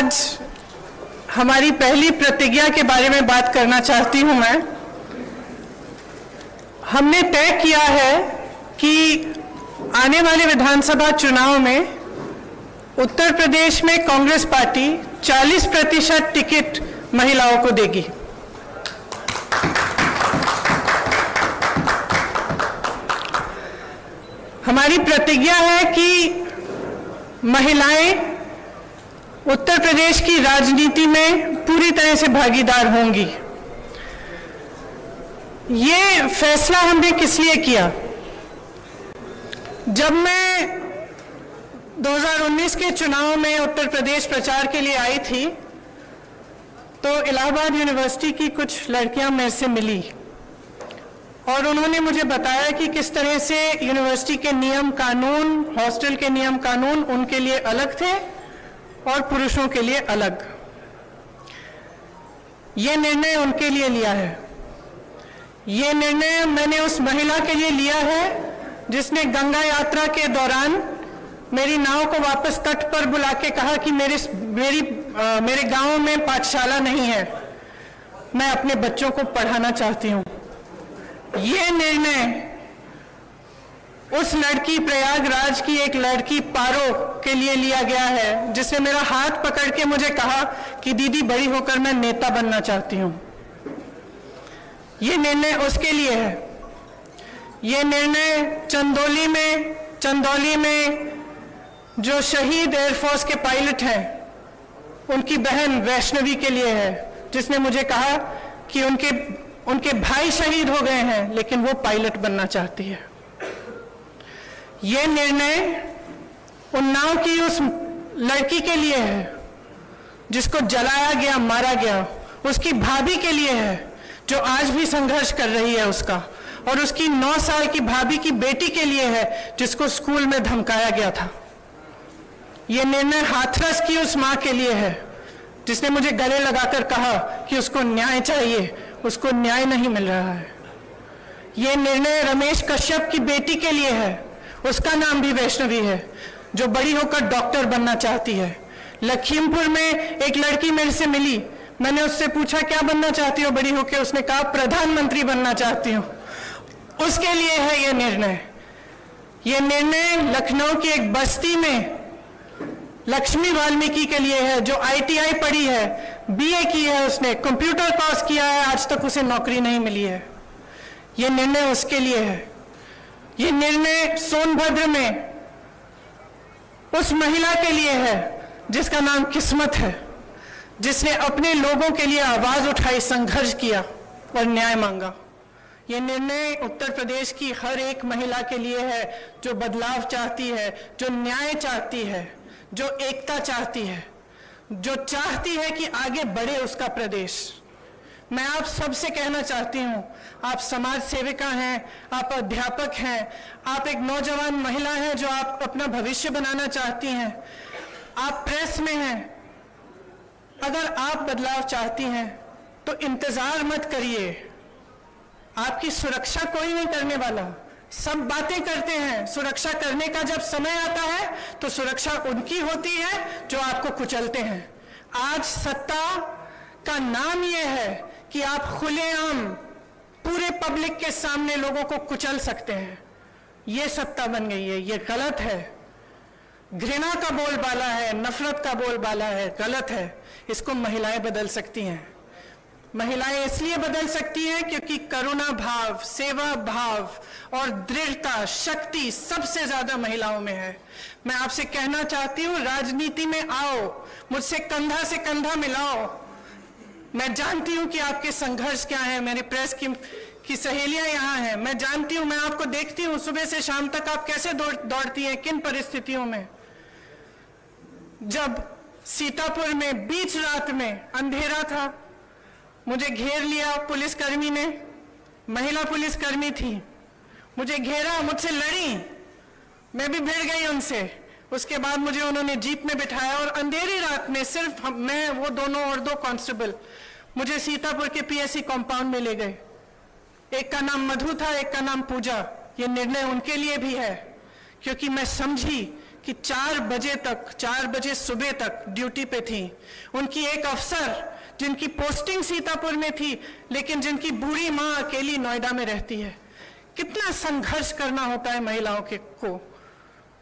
आज हमारी पहली प्रतिज्ञा के बारे में बात करना चाहती हूं मैं। हमने तय किया है कि आने वाले विधानसभा चुनाव में उत्तर प्रदेश में कांग्रेस पार्टी 40% टिकट महिलाओं को देगी। हमारी प्रतिज्ञा है कि महिलाएं उत्तर प्रदेश की राजनीति में पूरी तरह से भागीदार होंगी। ये फैसला हमने किस लिए किया? जब मैं 2019 के चुनाव में उत्तर प्रदेश प्रचार के लिए आई थी तो इलाहाबाद यूनिवर्सिटी की कुछ लड़कियां मेरे से मिली और उन्होंने मुझे बताया कि किस तरह से यूनिवर्सिटी के नियम कानून, हॉस्टल के नियम कानून उनके लिए अलग थे और पुरुषों के लिए अलग। ये निर्णय उनके लिए लिया है। ये निर्णय मैंने उस महिला के लिए लिया है जिसने गंगा यात्रा के दौरान मेरी नाव को वापस तट पर बुला के कहा कि मेरे गांव में पाठशाला नहीं है, मैं अपने बच्चों को पढ़ाना चाहती हूं। ये निर्णय उस लड़की, प्रयागराज की एक लड़की पारो के लिए लिया गया है जिसने मेरा हाथ पकड़ के मुझे कहा कि दीदी बड़ी होकर मैं नेता बनना चाहती हूं। ये निर्णय उसके लिए है। ये निर्णय चंदौली में जो शहीद एयरफोर्स के पायलट हैं उनकी बहन वैष्णवी के लिए है, जिसने मुझे कहा कि उनके भाई शहीद हो गए हैं लेकिन वो पायलट बनना चाहती है। ये निर्णय उन्नाव की उस लड़की के लिए है जिसको जलाया गया, मारा गया, उसकी भाभी के लिए है जो आज भी संघर्ष कर रही है उसका, और उसकी 9 साल की भाभी की बेटी के लिए है जिसको स्कूल में धमकाया गया था। ये निर्णय हाथरस की उस मां के लिए है जिसने मुझे गले लगाकर कहा कि उसको न्याय चाहिए, उसको न्याय नहीं मिल रहा है। ये निर्णय रमेश कश्यप की बेटी के लिए है, उसका नाम भी वैष्णवी है, जो बड़ी होकर डॉक्टर बनना चाहती है। लखीमपुर में एक लड़की मेरे से मिली, मैंने उससे पूछा क्या बनना चाहती हो बड़ी होकर? उसने कहा प्रधानमंत्री बनना चाहती हूँ। उसके लिए है ये निर्णय। ये निर्णय लखनऊ की एक बस्ती में लक्ष्मी वाल्मीकि के लिए है जो ITI पढ़ी है, BA की है, उसने कंप्यूटर कोर्स किया है, आज तक उसे नौकरी नहीं मिली है। ये निर्णय उसके लिए है। ये निर्णय सोनभद्र में उस महिला के लिए है जिसका नाम किस्मत है, जिसने अपने लोगों के लिए आवाज उठाई, संघर्ष किया और न्याय मांगा। ये निर्णय उत्तर प्रदेश की हर एक महिला के लिए है जो बदलाव चाहती है, जो न्याय चाहती है, जो एकता चाहती है, जो चाहती है कि आगे बढ़े उसका प्रदेश। मैं आप सबसे कहना चाहती हूं, आप समाज सेविका हैं, आप अध्यापक हैं, आप एक नौजवान महिला हैं जो आप अपना भविष्य बनाना चाहती हैं, आप प्रेस में हैं। अगर आप बदलाव चाहती हैं तो इंतजार मत करिए। आपकी सुरक्षा कोई नहीं करने वाला। सब बातें करते हैं, सुरक्षा करने का जब समय आता है तो सुरक्षा उनकी होती है जो आपको कुचलते हैं। आज सत्ता का नाम यह है कि आप खुलेआम पूरे पब्लिक के सामने लोगों को कुचल सकते हैं। ये सत्ता बन गई है, ये गलत है। घृणा का बोलबाला है, नफरत का बोलबाला है, गलत है। इसको महिलाएं बदल सकती हैं। महिलाएं इसलिए बदल सकती हैं क्योंकि करुणा भाव, सेवा भाव और दृढ़ता, शक्ति सबसे ज्यादा महिलाओं में है। मैं आपसे कहना चाहती हूं, राजनीति में आओ, मुझसे कंधा से कंधा मिलाओ। मैं जानती हूं कि आपके संघर्ष क्या है। मेरी प्रेस की सहेलियां यहाँ हैं, मैं जानती हूं, मैं आपको देखती हूं सुबह से शाम तक आप कैसे दौड़ती हैं, किन परिस्थितियों में। जब सीतापुर में बीच रात में अंधेरा था, मुझे घेर लिया पुलिसकर्मी ने, महिला पुलिसकर्मी थी, मुझे घेरा, मुझसे लड़ी, मैं भी भिड़ गई उनसे। उसके बाद मुझे उन्होंने जीप में बिठाया और अंधेरी रात में सिर्फ मैं, वो दोनों और 2 कांस्टेबल मुझे सीतापुर के PSC कंपाउंड में ले गए। एक का नाम मधु था, एक का नाम पूजा। ये निर्णय उनके लिए भी है क्योंकि मैं समझी कि 4 बजे सुबह तक ड्यूटी पे थी। उनकी एक अफसर जिनकी पोस्टिंग सीतापुर में थी, लेकिन जिनकी बूढ़ी माँ अकेली नोएडा में रहती है। कितना संघर्ष करना होता है महिलाओं को।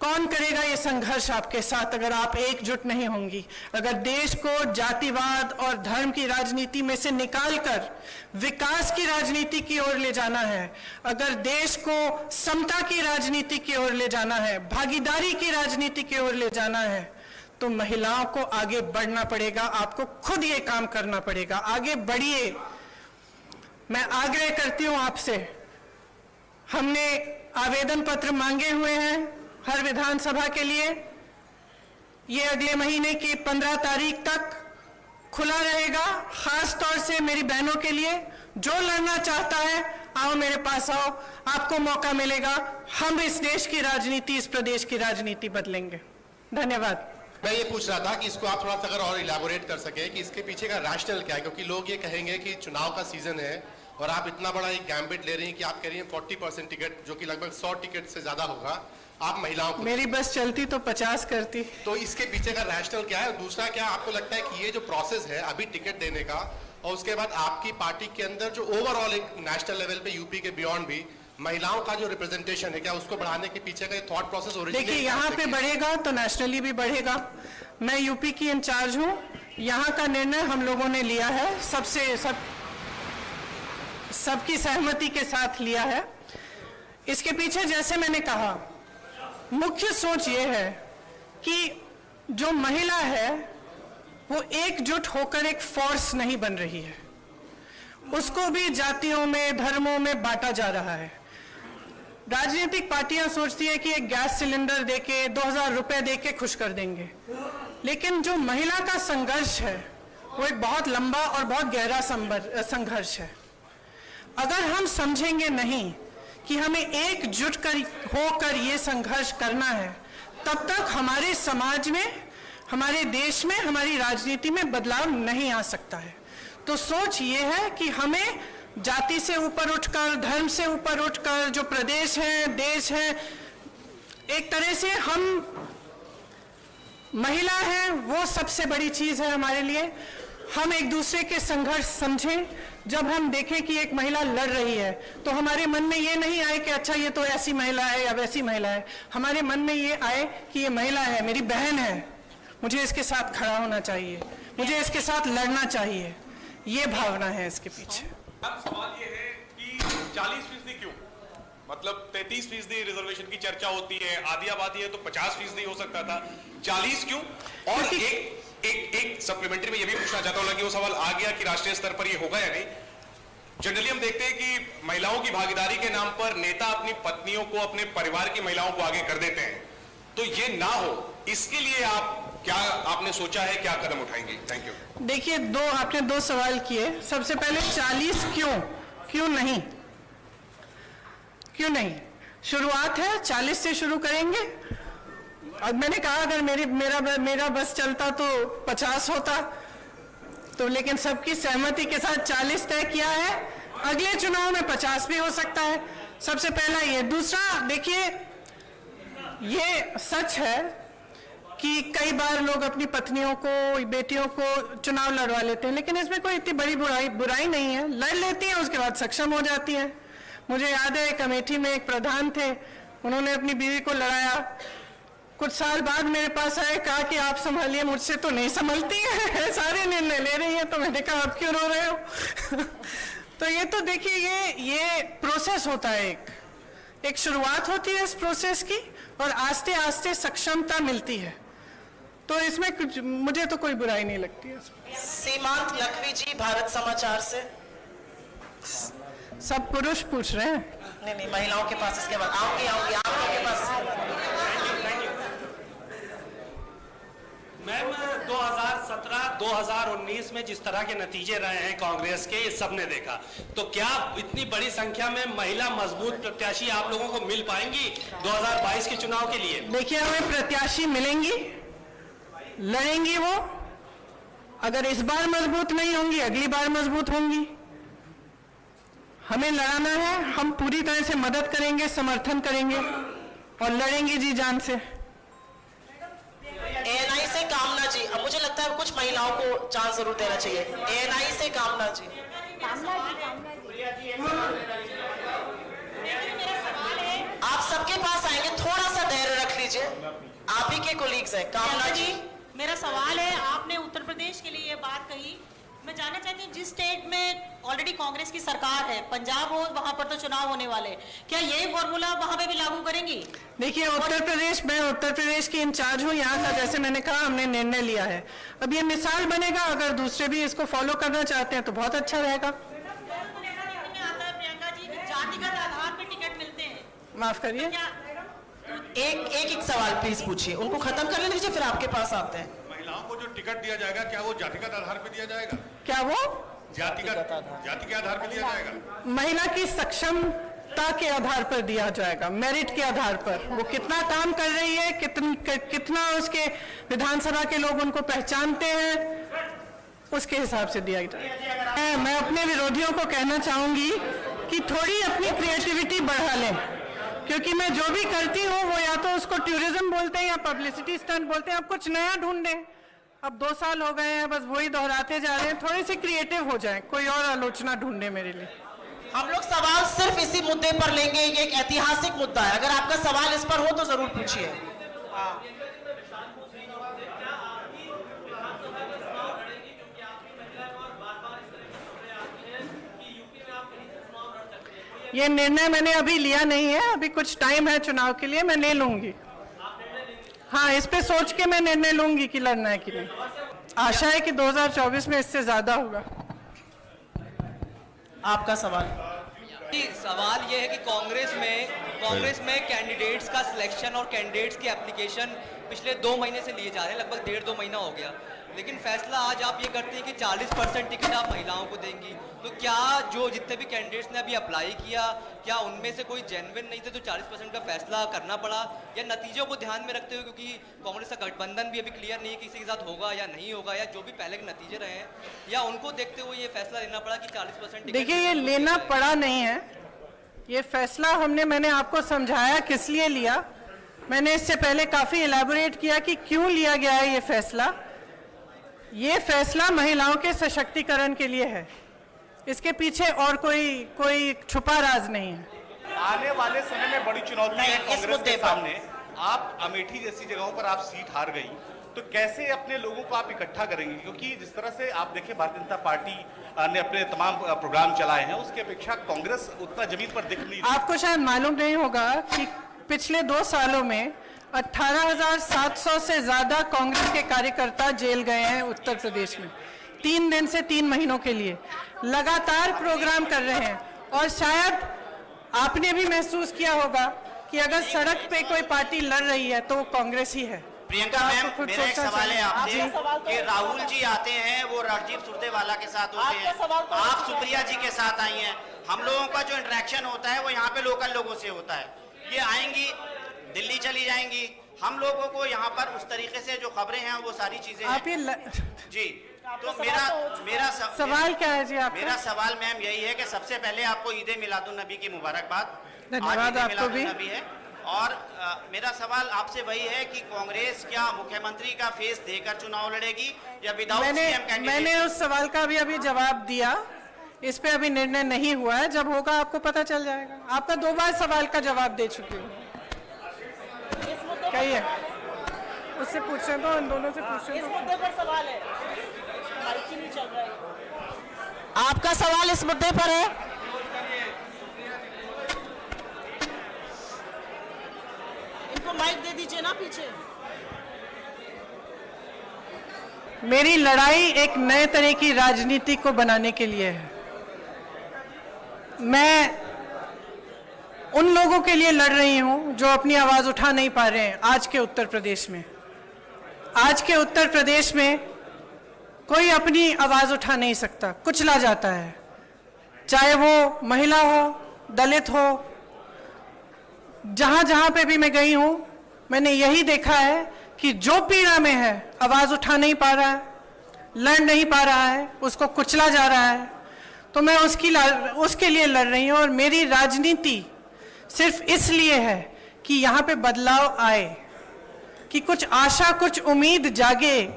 कौन करेगा ये संघर्ष आपके साथ अगर आप एकजुट नहीं होंगी? अगर देश को जातिवाद और धर्म की राजनीति में से निकालकर विकास की राजनीति की ओर ले जाना है, अगर देश को समता की राजनीति की ओर ले जाना है, भागीदारी की राजनीति की ओर ले जाना है, तो महिलाओं को आगे बढ़ना पड़ेगा। आपको खुद ये काम करना पड़ेगा। आगे बढ़िए। मैं आग्रह करती हूं आपसे, हमने आवेदन पत्र मांगे हुए हैं हर विधानसभा के लिए। ये अगले महीने की 15 तारीख तक खुला रहेगा। खास तौर से मेरी बहनों के लिए, जो लड़ना चाहता है आओ मेरे पास आओ, आपको मौका मिलेगा। हम इस देश की राजनीति, इस प्रदेश की राजनीति बदलेंगे। धन्यवाद। मैं ये पूछ रहा था कि इसको आप थोड़ा सा अगर और इलाबोरेट कर सके कि इसके पीछे का रैशनल क्या है, क्योंकि लोग ये कहेंगे कि चुनाव का सीजन है और आप इतना बड़ा एक गैम्बिट ले रही हैं कि आप कह रही हैं 40% टिकट, जो कि लगभग 100 टिकट से ज्यादा होगा, आप महिलाओं को। मेरी बस चलती तो 50 करती। तो इसके पीछे का रैशनल क्या है? दूसरा, क्या आपको लगता है कि ये जो प्रोसेस है अभी टिकट देने का और उसके बाद आपकी पार्टी के अंदर जो ओवरऑल एक नेशनल लेवल पे यूपी के बियॉन्ड भी महिलाओं का जो रिप्रेजेंटेशन है, क्या उसको बढ़ाने के पीछे का थॉट प्रोसेस ओरिजिनली? देखिए, यहाँ पे बढ़ेगा तो नेशनली भी बढ़ेगा। मैं यूपी की इंचार्ज हूँ। यहाँ का निर्णय हम लोगों ने लिया है, सबकी सहमति के साथ लिया है। इसके पीछे, जैसे मैंने कहा, मुख्य सोच ये है कि जो महिला है वो एकजुट होकर एक फोर्स नहीं बन रही है। उसको भी जातियों में, धर्मों में बांटा जा रहा है। राजनीतिक पार्टियां सोचती है कि एक गैस सिलेंडर देके, 2000 रुपए देके खुश कर देंगे, लेकिन जो महिला का संघर्ष है वो एक बहुत लंबा और बहुत गहरा संघर्ष है। अगर हम समझेंगे नहीं कि हमें एकजुट होकर ये संघर्ष करना है, तब तक हमारे समाज में, हमारे देश में, हमारी राजनीति में बदलाव नहीं आ सकता है। तो सोच ये है कि हमें जाति से ऊपर उठकर, धर्म से ऊपर उठकर, जो प्रदेश है, देश है, एक तरह से हम महिला है वो सबसे बड़ी चीज है हमारे लिए। हम एक दूसरे के संघर्ष समझें। जब हम देखें कि एक महिला लड़ रही है तो हमारे मन में ये नहीं आए कि अच्छा ये तो ऐसी महिला है या वैसी महिला है। हमारे मन में ये आए कि ये महिला है, मेरी बहन है, मुझे इसके साथ खड़ा होना चाहिए, मुझे इसके साथ लड़ना चाहिए। ये भावना है इसके पीछे। अब सवाल ये है कि 40% क्यों? मतलब 33% रिजर्वेशन की चर्चा होती है, आधी आबादी है तो 50% हो सकता था, 40 क्यों? और एक सप्लीमेंट्री में ये भी पूछना चाहता हूं कि वो सवाल आ गया कि राष्ट्रीय स्तर पर ये होगा या नहीं। जनरली हम देखते हैं कि महिलाओं की भागीदारी के नाम पर नेता अपनी पत्नियों को, अपने परिवार की महिलाओं को आगे कर देते हैं। तो ये ना हो, इसके लिए आपने सोचा है, क्या कदम उठाएंगे? Thank you. देखिए, आपने दो सवाल किए। सबसे पहले 40 क्यों नहीं? शुरुआत है, 40 से शुरू करेंगे। और मैंने कहा अगर मेरा बस चलता तो 50 होता, तो लेकिन सबकी सहमति के साथ 40 तय किया है। अगले चुनाव में 50 भी हो सकता है। सबसे पहला ये। दूसरा, देखिए, ये सच है कि कई बार लोग अपनी पत्नियों को, बेटियों को चुनाव लड़वा लेते हैं, लेकिन इसमें कोई इतनी बड़ी बुराई नहीं है। लड़ लेती हैं, उसके बाद सक्षम हो जाती हैं। मुझे याद है, एक अमेठी में एक प्रधान थे, उन्होंने अपनी बीवी को लड़ाया। कुछ साल बाद मेरे पास आए, कहा कि आप संभालिए, मुझसे तो नहीं संभलती है, सारे निर्णय ले रही है। तो मैंने कहा आप क्यों रो रहे हो? तो ये तो देखिए, ये प्रोसेस होता है, एक शुरुआत होती है इस प्रोसेस की, और आस्ते आस्ते सक्षमता मिलती है। तो इसमें कुछ, मुझे तो कोई बुराई नहीं लगती है। सीमांत लखवी जी, भारत समाचार से। सब पुरुष पूछ रहे हैं? नहीं, महिलाओं के पास इसके बाद आऊंगी आप लोगों के पास इसके बाद। मैम, 2017-2019 में जिस तरह के नतीजे रहे हैं कांग्रेस के, ये सबने देखा। तो क्या इतनी बड़ी संख्या में महिला मजबूत प्रत्याशी आप लोगों को मिल पाएंगी 2022 के चुनाव के लिए? देखिए, हमें प्रत्याशी मिलेंगी, लड़ेंगी वो। अगर इस बार मजबूत नहीं होंगी, अगली बार मजबूत होंगी। हमें लड़ाना है, हम पूरी तरह से मदद करेंगे, समर्थन करेंगे और लड़ेंगे जी जान से। महिलाओं को चांस जरूर देना चाहिए। ANI से कामना जी। आप सबके पास आएंगे, थोड़ा सा धैर्य रख लीजिए, आप ही के कोलीग्स हैं। कामना जी, मेरा सवाल है, आपने उत्तर प्रदेश के लिए ये बात कही, मैं जानना चाहती हूँ जिस स्टेट में ऑलरेडी कांग्रेस की सरकार है, पंजाब हो, वहां पर तो चुनाव होने वाले, क्या यही फॉर्मूला वहां पे भी लागू करेंगी? देखिए, उत्तर प्रदेश, मैं उत्तर प्रदेश की इंचार्ज हूँ यहाँ का। जैसे मैंने कहा, हमने निर्णय लिया है। अब ये मिसाल बनेगा, अगर दूसरे भी इसको फॉलो करना चाहते हैं तो बहुत अच्छा रहेगा। प्रियंका जी, जातिगत आधार पर टिकट मिलते हैं, माफ करिए, एक सवाल प्लीज पूछिए, उनको खत्म कर लीजिए, फिर आपके पास आते हैं। महिलाओं को जो टिकट दिया जाएगा, क्या वो जातिगत आधार पे दिया जाएगा? क्या वो जाति के आधार पे दिया जाएगा? महिला की सक्षमता के आधार पर दिया जाएगा, मेरिट के आधार पर। वो कितना काम कर रही है, कितना उसके विधानसभा के लोग उनको पहचानते हैं, उसके हिसाब से दिया जाएगा। मैं अपने विरोधियों को कहना चाहूंगी कि थोड़ी अपनी क्रिएटिविटी बढ़ा लें, क्योंकि मैं जो भी करती हूँ वो या तो उसको टूरिज्म बोलते हैं या पब्लिसिटी स्टंट बोलते हैं। अब कुछ नया ढूंढें। अब 2 साल हो गए हैं, बस वही दोहराते जा रहे हैं। थोड़ी सी क्रिएटिव हो जाएं, कोई और आलोचना ढूंढे मेरे लिए। हम लोग सवाल सिर्फ इसी मुद्दे पर लेंगे, ये एक ऐतिहासिक मुद्दा है। अगर आपका सवाल इस पर हो तो जरूर पूछिए। ये निर्णय मैंने अभी लिया नहीं है, अभी कुछ टाइम है चुनाव के लिए, मैं ले लूंगी। हाँ, इस पे सोच के मैं निर्णय लूंगी कि लड़ना है कि नहीं। आशा है कि 2024 में इससे ज्यादा होगा। आपका सवाल। सवाल ये है कि कांग्रेस में कैंडिडेट्स का सिलेक्शन और कैंडिडेट्स की एप्लीकेशन पिछले 2 महीने से लिए जा रहे हैं, लगभग 1.5-2 महीना हो गया, लेकिन फैसला आज आप ये करते हैं कि 40% टिकट आप महिलाओं को देंगी। तो क्या जो जितने भी कैंडिडेट्स ने अभी अप्लाई किया, क्या उनमें से कोई जेन्युइन नहीं थे तो 40% का फैसला करना पड़ा, या नतीजों को ध्यान में रखते हुए, क्योंकि कांग्रेस का गठबंधन भी अभी क्लियर नहीं है किसी के साथ होगा या नहीं होगा, या जो भी पहले के नतीजे रहे हैं, या उनको देखते हुए ये फैसला लेना पड़ा कि 40%? देखिए, ये लेना पड़ा नहीं है, ये फैसला मैंने आपको समझाया किस लिए लिया। मैंने इससे पहले काफी इलैबोरेट किया कि क्यों लिया गया है ये फैसला। ये फैसला महिलाओं के सशक्तिकरण के लिए है, इसके पीछे और कोई छुपा राज नहीं है। आने वाले समय में बड़ी चुनौती है इस कांग्रेस मुद्दे के पर। सामने। आप अमेठी जैसी जगहों पर आप सीट हार गई, तो कैसे अपने लोगों को आप इकट्ठा करेंगे? क्योंकि जिस तरह से आप देखें, भारतीय जनता पार्टी ने अपने तमाम प्रोग्राम चलाए हैं, उसकी अपेक्षा कांग्रेस उतना जमीन पर दिख नहीं रही। आपको शायद मालूम नहीं होगा कि पिछले 2 सालों में 18,700 से ज्यादा कांग्रेस के कार्यकर्ता जेल गए हैं उत्तर प्रदेश में। 3 दिन से 3 महीनों के लिए लगातार प्रोग्राम कर रहे हैं। और शायद आपने भी महसूस किया होगा कि अगर सड़क पे कोई पार्टी लड़ रही है तो वो कांग्रेस ही है। प्रियंका मैम, मेरा एक सवाल है आपसे कि राहुल जी आते हैं, वो रणजीत सुरजेवाला के साथ होते हैं, आप सुप्रिया जी के साथ आई हैं। हम लोगों का जो इंटरेक्शन होता है वो यहाँ पे लोकल लोगों से होता है। ये आएंगी, दिल्ली चली जाएंगी, हम लोगों को यहाँ पर उस तरीके से जो खबरें हैं वो सारी चीजें आप ये जी। तो मेरा सवाल क्या है जी आपका? मेरा सवाल मैम यही है कि सबसे पहले आपको ईद मिलादुन नबी की मुबारकबाद। धन्यवाद आपको भी। नबी है। और मेरा सवाल आपसे वही है कि कांग्रेस क्या मुख्यमंत्री का फेस देकर चुनाव लड़ेगी या विदाउट सीएम कैंडिडेट? मैंने उस सवाल का भी अभी जवाब दिया, इस पे अभी निर्णय नहीं हुआ है, जब होगा आपको पता चल जाएगा। आपका 2 बार सवाल का जवाब दे चुकी हूँ। कहिए, उससे पूछे तो, इन दोनों से पूछे। इस मुद्दे पर सवाल है, माइक ही नहीं चल रहा है। आपका सवाल इस मुद्दे पर है? इनको माइक दे दीजिए ना पीछे। मेरी लड़ाई एक नए तरह की राजनीति को बनाने के लिए है। मैं उन लोगों के लिए लड़ रही हूं जो अपनी आवाज उठा नहीं पा रहे हैं आज के उत्तर प्रदेश में। आज के उत्तर प्रदेश में कोई अपनी आवाज उठा नहीं सकता, कुचला जाता है, चाहे वो महिला हो, दलित हो। जहां जहां पे भी मैं गई हूं, मैंने यही देखा है कि जो पीड़ा में है, आवाज उठा नहीं पा रहा है, लड़ नहीं पा रहा है, उसको कुचला जा रहा है, तो मैं उसके लिए लड़ रही हूं। और मेरी राजनीति सिर्फ इसलिए है कि यहाँ पे बदलाव आए, कि कुछ आशा, कुछ उम्मीद जागे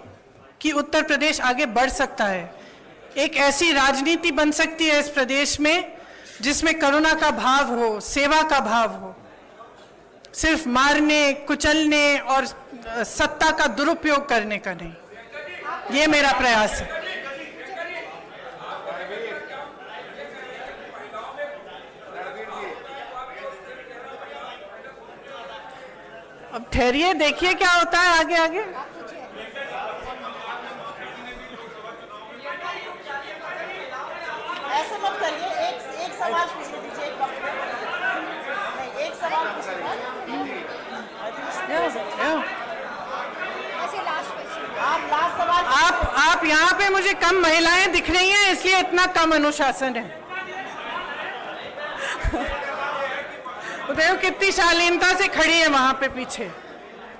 कि उत्तर प्रदेश आगे बढ़ सकता है। एक ऐसी राजनीति बन सकती है इस प्रदेश में जिसमें करुणा का भाव हो, सेवा का भाव हो, सिर्फ मारने, कुचलने और सत्ता का दुरुपयोग करने का नहीं। ये मेरा प्रयास है। अब ठहरिए, देखिए क्या होता है आगे आगे। ऐसे मत करिए, एक सवाल पूछने दीजिए, एक सवाल आप लास्ट सवाल। आप यहाँ पे मुझे कम महिलाएं दिख रही हैं, इसलिए इतना कम अनुशासन है। देखो कितनी शालीनता से खड़ी है वहां पे पीछे,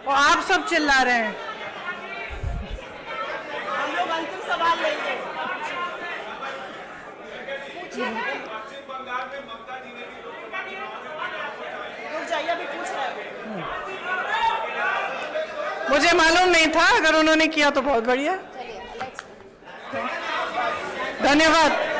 और आप सब चिल्ला रहे हैं। हम लोग अंतिम सवाल लेंगे। रुक जाइए, अभी पूछ रहे हैं। मुझे मालूम नहीं था, अगर उन्होंने किया तो बहुत बढ़िया। धन्यवाद।